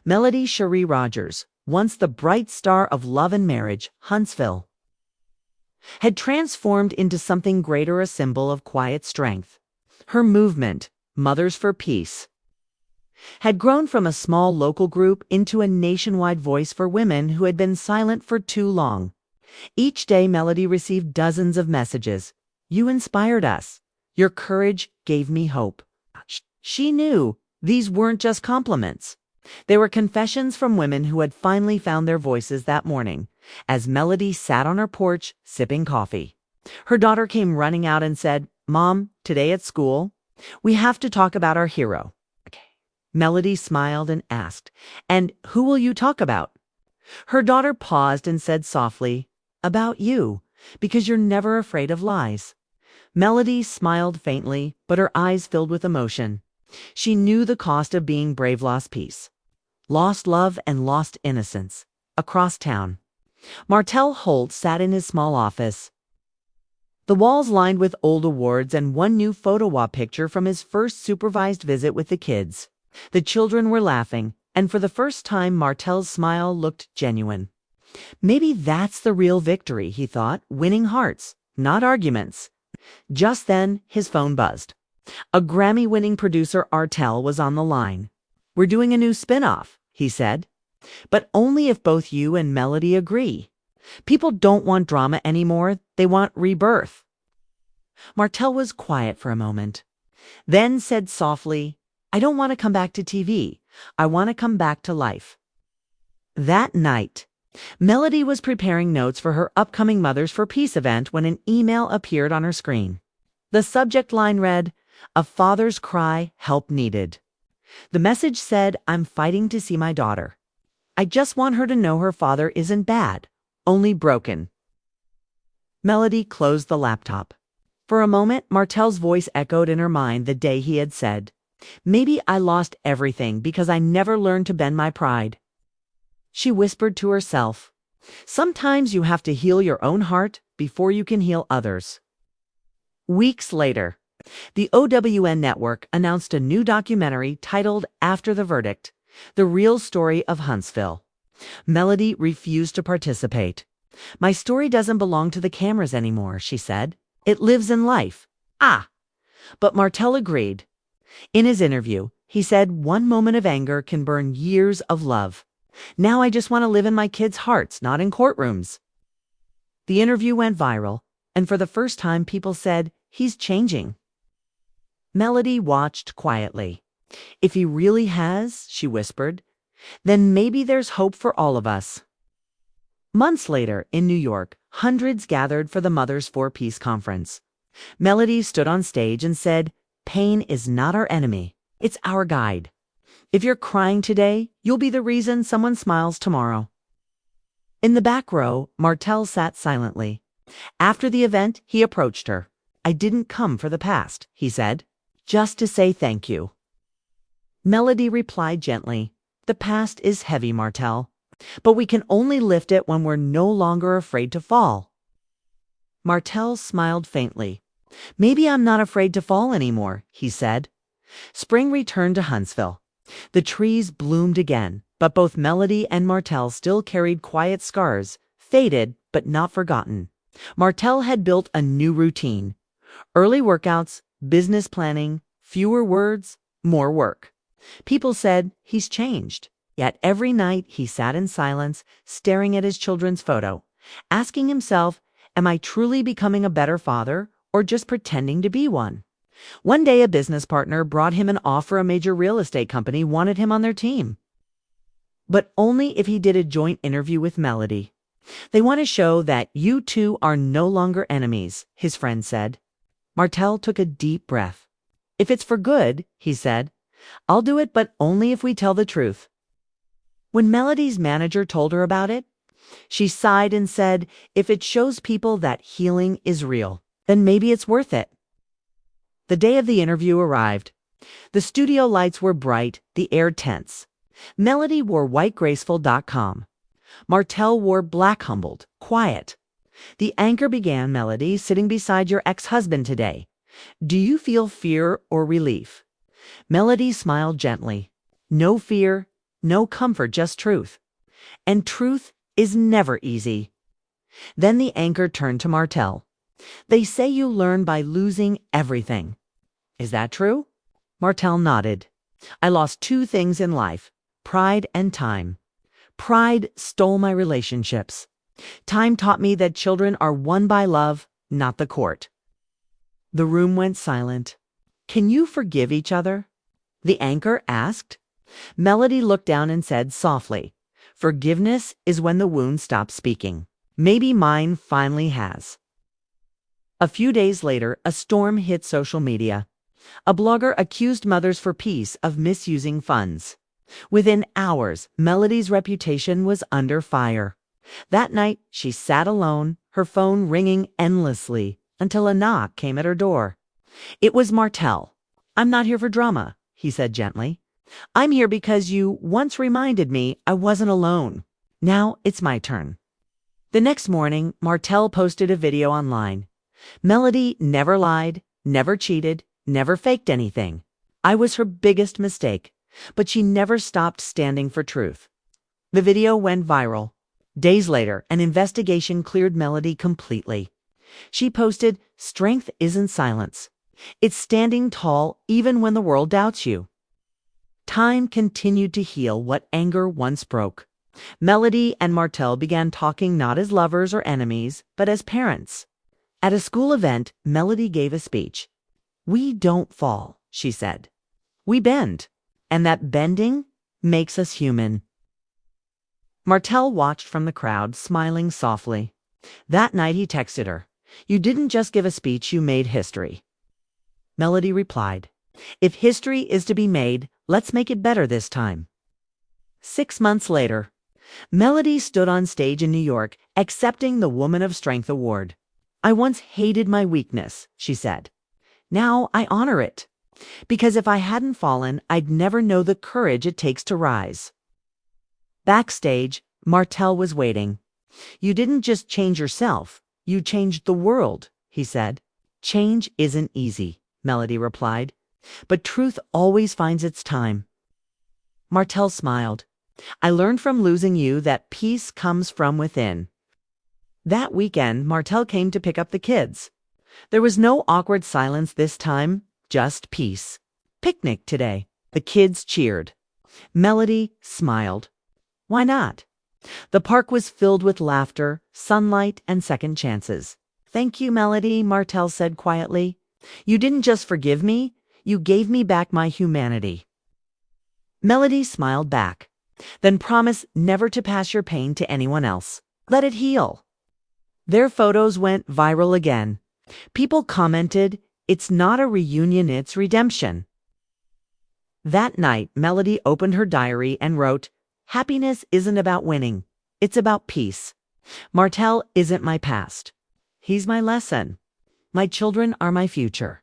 Melody Shari Rogers, once the bright star of Love and Marriage, Huntsville, had transformed into something greater, a symbol of quiet strength. Her movement, Mothers for Peace, had grown from a small local group into a nationwide voice for women who had been silent for too long. Each day, Melody received dozens of messages. "You inspired us. Your courage gave me hope." She knew these weren't just compliments. They were confessions from women who had finally found their voices that morning, as Melody sat on her porch sipping coffee. Her daughter came running out and said, "Mom, today at school, we have to talk about our hero." Melody smiled and asked, "And who will you talk about?" Her daughter paused and said softly, "About you, because you're never afraid of lies." Melody smiled faintly, but her eyes filled with emotion. She knew the cost of being brave. Lost peace, lost love, and lost innocence. Across town, Martell Holt sat in his small office, the walls lined with old awards and one new photo wall picture from his first supervised visit with the kids. The children were laughing, and for the first time Martell's smile looked genuine. Maybe that's the real victory, he thought, winning hearts, not arguments. Just then, his phone buzzed. A Grammy-winning producer, Martell, was on the line. "We're doing a new spin-off," he said, "but only if both you and Melody agree. People don't want drama anymore, they want rebirth." Martell was quiet for a moment, then said softly, "I don't want to come back to TV. I want to come back to life." That night, Melody was preparing notes for her upcoming Mothers for Peace event when an email appeared on her screen. The subject line read, "A father's cry, help needed." The message said, "I'm fighting to see my daughter. I just want her to know her father isn't bad, only broken." Melody closed the laptop. For a moment, Martell's voice echoed in her mind the day he had said, "Maybe I lost everything because I never learned to bend my pride." She whispered to herself, "Sometimes you have to heal your own heart before you can heal others." Weeks later, the OWN network announced a new documentary titled After the Verdict, The Real Story of Huntsville. Melody refused to participate. "My story doesn't belong to the cameras anymore," she said. "It lives in life." But Martell agreed. In his interview, he said, "One moment of anger can burn years of love. Now I just want to live in my kids' hearts, not in courtrooms." The interview went viral, and for the first time people said, "He's changing." Melody watched quietly. "If he really has," she whispered, "then maybe there's hope for all of us." Months later, in New York, hundreds gathered for the Mothers for Peace conference. Melody stood on stage and said, "Pain is not our enemy, it's our guide. If you're crying today, you'll be the reason someone smiles tomorrow." In the back row, Martell sat silently. After the event, he approached her. "I didn't come for the past," he said, "just to say thank you." Melody replied gently, "The past is heavy, Martell, but we can only lift it when we're no longer afraid to fall." Martell smiled faintly. "Maybe I'm not afraid to fall anymore," he said. Spring returned to Huntsville. The trees bloomed again, but both Melody and Martell still carried quiet scars, faded but not forgotten. Martell had built a new routine. Early workouts, business planning, fewer words, more work. People said, "He's changed." Yet every night he sat in silence, staring at his children's photo, asking himself, "Am I truly becoming a better father or just pretending to be one?" One day, a business partner brought him an offer. A major real estate company wanted him on their team, but only if he did a joint interview with Melody. "They want to show that you two are no longer enemies," his friend said. Martell took a deep breath. "If it's for good," he said, "I'll do it, but only if we tell the truth." When Melody's manager told her about it, she sighed and said, "If it shows people that healing is real, then maybe it's worth it." The day of the interview arrived. The studio lights were bright, the air tense. Melody wore white graceful.com. Martell wore black humbled, quiet. The anchor began, "Melody, sitting beside your ex-husband today. Do you feel fear or relief?" Melody smiled gently. "No fear, no comfort, just truth. And truth is never easy. Then the anchor turned to Martell. They say you learn by losing everything. Is that true? Martell nodded. I lost two things in life, pride and time. Pride stole my relationships. Time taught me that children are won by love, not the court. The room went silent. Can you forgive each other? The anchor asked. Melody looked down and said softly, forgiveness is when the wound stops speaking. Maybe mine finally has. A few days later, a storm hit social media. A blogger accused Mothers for Peace of misusing funds. Within hours, Melody's reputation was under fire. That night, she sat alone, her phone ringing endlessly, until a knock came at her door. It was Martell. I'm not here for drama, he said gently. I'm here because you once reminded me I wasn't alone. Now it's my turn. The next morning, Martell posted a video online. Melody never lied, never cheated, never faked anything. I was her biggest mistake, but she never stopped standing for truth. The video went viral. Days later, an investigation cleared Melody completely. She posted, "Strength isn't silence. It's standing tall even when the world doubts you." Time continued to heal what anger once broke. Melody and Martell began talking not as lovers or enemies, but as parents. At a school event, Melody gave a speech. "We don't fall," she said. "We bend, and that bending makes us human." Martell watched from the crowd, smiling softly. That night he texted her, "You didn't just give a speech, you made history." Melody replied, "If history is to be made, let's make it better this time." 6 months later, Melody stood on stage in New York, accepting the Woman of Strength award. "I once hated my weakness," she said. "Now I honor it. Because if I hadn't fallen, I'd never know the courage it takes to rise." Backstage, Martell was waiting. "You didn't just change yourself, you changed the world," he said. "Change isn't easy," Melody replied, "but truth always finds its time." Martell smiled. "I learned from losing you that peace comes from within." That weekend, Martell came to pick up the kids. There was no awkward silence this time, just peace. "Picnic today." The kids cheered. Melody smiled. Why not? The park was filled with laughter, sunlight, and second chances. "Thank you, Melody," Martell said quietly. "You didn't just forgive me, you gave me back my humanity." Melody smiled back. "Then promise never to pass your pain to anyone else. Let it heal." Their photos went viral again. People commented, "It's not a reunion, it's redemption." That night, Melody opened her diary and wrote, "Happiness isn't about winning. It's about peace. Martell isn't my past. He's my lesson. My children are my future."